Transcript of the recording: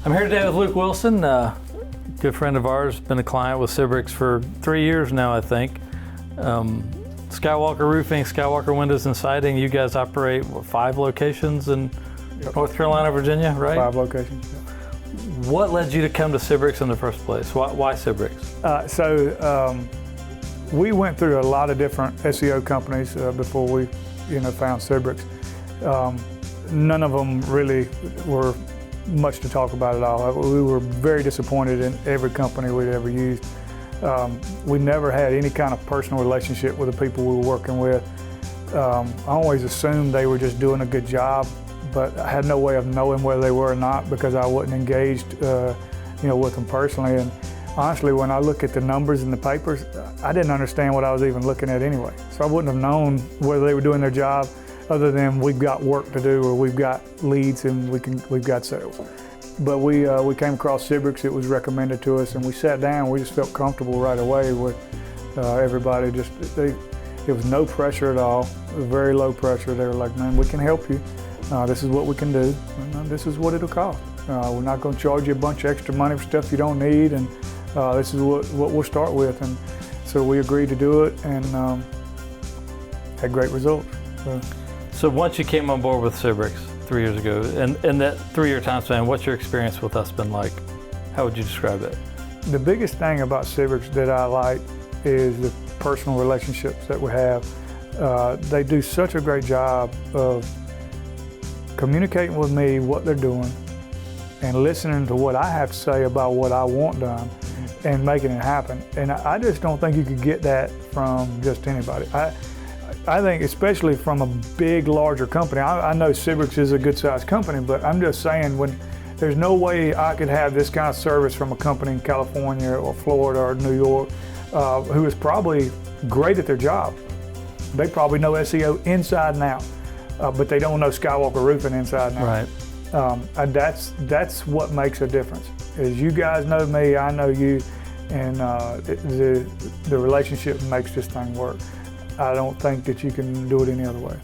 I'm here today with Luke Wilson, good friend of ours, been a client with Cibirix for 3 years now, I think. Skywalker Roofing, Skywalker Windows and Siding, you guys operate, 5 locations in North Carolina, Virginia, right? 5 locations. Yeah. What led you to come to Cibirix in the first place? Why Cibirix? We went through a lot of different SEO companies before we found Cibirix. None of them really were much to talk about at all. We were very disappointed in every company we'd ever used. We never had any kind of personal relationship with the people we were working with. I always assumed they were just doing a good job, but I had no way of knowing whether they were or not because I wasn't engaged with them personally. And honestly, when I look at the numbers in the papers, I didn't understand what I was even looking at anyway. So I wouldn't have known whether they were doing their job other than we've got work to do or we've got leads and we've got sales. But we came across Cibirix, it was recommended to us, and we sat down, we just felt comfortable right away with everybody. It was no pressure at all, very low pressure. They were like, man, we can help you. This is what we can do, and this is what it'll cost. We're not going to charge you a bunch of extra money for stuff you don't need, and this is what we'll start with. And so we agreed to do it and had great results. So once you came on board with Cibirix 3 years ago, and in that 3-year time span, what's your experience with us been like? How would you describe it? The biggest thing about Cibirix that I like is the personal relationships that we have. They do such a great job of communicating with me what they're doing and listening to what I have to say about what I want done and making it happen. And I just don't think you could get that from just anybody. I think especially from a big, larger company. I know Cibirix is a good sized company, but I'm just saying there's no way I could have this kind of service from a company in California or Florida or New York who is probably great at their job. They probably know SEO inside and out, but they don't know Skywalker Roofing inside and out. Right. And that's what makes a difference. Is you guys know me, I know you, and the relationship makes this thing work. I don't think that you can do it any other way.